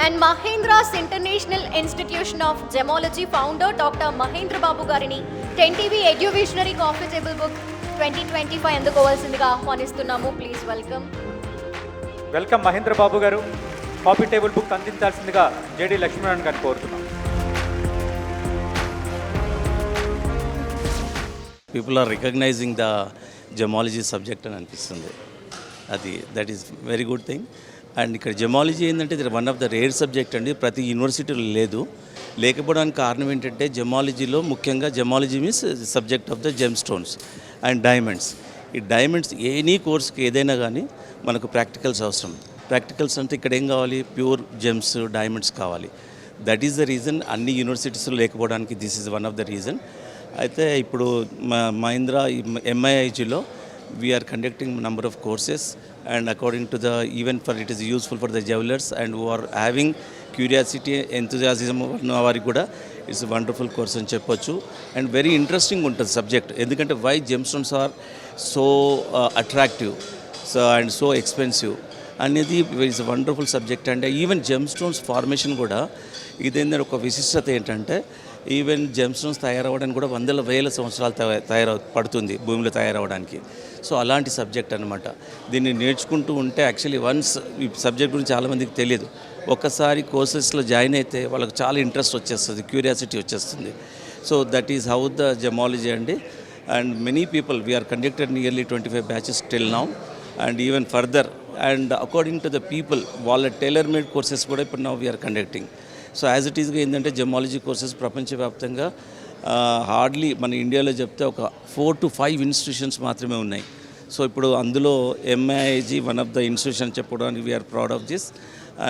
And Mahendra's international institution of gemology founder doctor Mahendra Babu గారిని 10TV eduvisionary coffee table book 2025 అందుకోవాల్సిందిగా ఆహ్వానిస్తున్నాము. Please welcome Mahendra Babu గారు. Coffee table book అందించాల్సిందిగా JD Lakshminarayana గారిని కోరుతున్నాం. People are recognising the gemology subject అని అనిపిస్తుంది. That is very good thing. And ఇక్కడ జెమాలజీ ఏంటంటే ఇది one of the rare subject అండి. ప్రతి యూనివర్సిటీలో లేకపోవడానికి కారణం ఏంటంటే జెమాలజీలో ముఖ్యంగా gemology means subject of the gem stones and diamonds. ఈ డైమండ్స్ ఎనీ కోర్స్కి ఏదైనా కానీ మనకు ప్రాక్టికల్స్ అవసరం. ప్రాక్టికల్స్ అంటే ఇక్కడ ఏం కావాలి, ప్యూర్ జెమ్స్ డైమండ్స్ కావాలి. దట్ ఈస్ ద రీజన్ అన్ని యూనివర్సిటీస్లో లేకపోవడానికి this is one of the reason. అయితే ఇప్పుడు Mahindra MIIGలో we are conducting number of courses, and according to the even for it is useful for the jewelers and who are having curiosity enthusiasm వారికి కూడా it's wonderful course అని చెప్పొచ్చు. And very interesting ఉంటుంది subject. ఎందుకంటే why gemstones are so attractive and so expensive అనేది it's wonderful subject. And even gemstones formation కూడా ఇదేంటంటే ఒక విశిష్టత ఏంటంటే ఈవెన్ జెమ్ స్టోన్స్ తయారవ్వడానికి కూడా వందల వేల సంవత్సరాలు పడుతుంది భూమిలో తయారవ్వడానికి. సో అలాంటి సబ్జెక్ట్ అనమాట. దీన్ని నేర్చుకుంటూ ఉంటే యాక్చువల్లీ వన్స్ ఈ సబ్జెక్ట్ గురించి చాలామందికి తెలియదు. ఒక్కసారి కోర్సెస్లో జాయిన్ అయితే వాళ్ళకి చాలా ఇంట్రెస్ట్ వచ్చేస్తుంది, క్యూరియాసిటీ వచ్చేస్తుంది. So that is how the gemology అండి. And many people we are conducted nearly 25 batches till now and even further. And according to the people వాళ్ళ టైలర్ మేడ్ కోర్సెస్ కూడా ఇప్పుడు now we are conducting. So as it ఈస్గా ఏంటంటే జెమాలజీ courses ప్రపంచవ్యాప్తంగా hardly మన ఇండియాలో చెప్తే ఒక 4 to 5 ఇన్స్టిట్యూషన్స్ మాత్రమే ఉన్నాయి. సో ఇప్పుడు అందులో MIIG one of the institution చెప్పడానికి we are proud of this.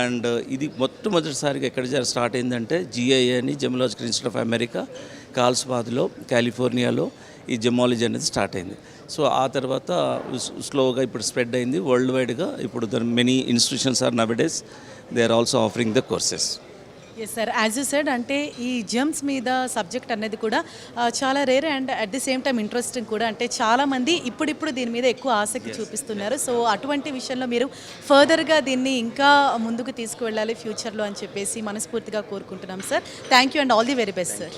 And ఇది మొట్టమొదటిసారిగా ఎక్కడ స్టార్ట్ అయిందంటే GIA అని జెమాలజికల్ ఇన్స్టిట్యూట్ ఆఫ్ అమెరికా కాల్స్బాద్లో కాలిఫోర్నియాలో ఈ జెమాలజీ అనేది స్టార్ట్ అయింది. సో ఆ తర్వాత స్లోగా ఇప్పుడు స్ప్రెడ్ అయింది వరల్డ్ వైడ్గా. ఇప్పుడు the many institutions are nowadays they are also offering the courses. Yes sir, as you said అంటే ఈ జెమ్స్ మీద సబ్జెక్ట్ అనేది కూడా చాలా rare and at the same time interesting కూడా. అంటే చాలామంది ఇప్పుడిప్పుడు దీని మీద ఎక్కువ ఆసక్తి చూపిస్తున్నారు. సో అటువంటి విషయంలో మీరు ఫర్దర్గా దీన్ని ఇంకా ముందుకు తీసుకువెళ్ళాలి ఫ్యూచర్లో అని చెప్పేసి మనస్ఫూర్తిగా కోరుకుంటున్నాం sir. Thank you and all the very best sir.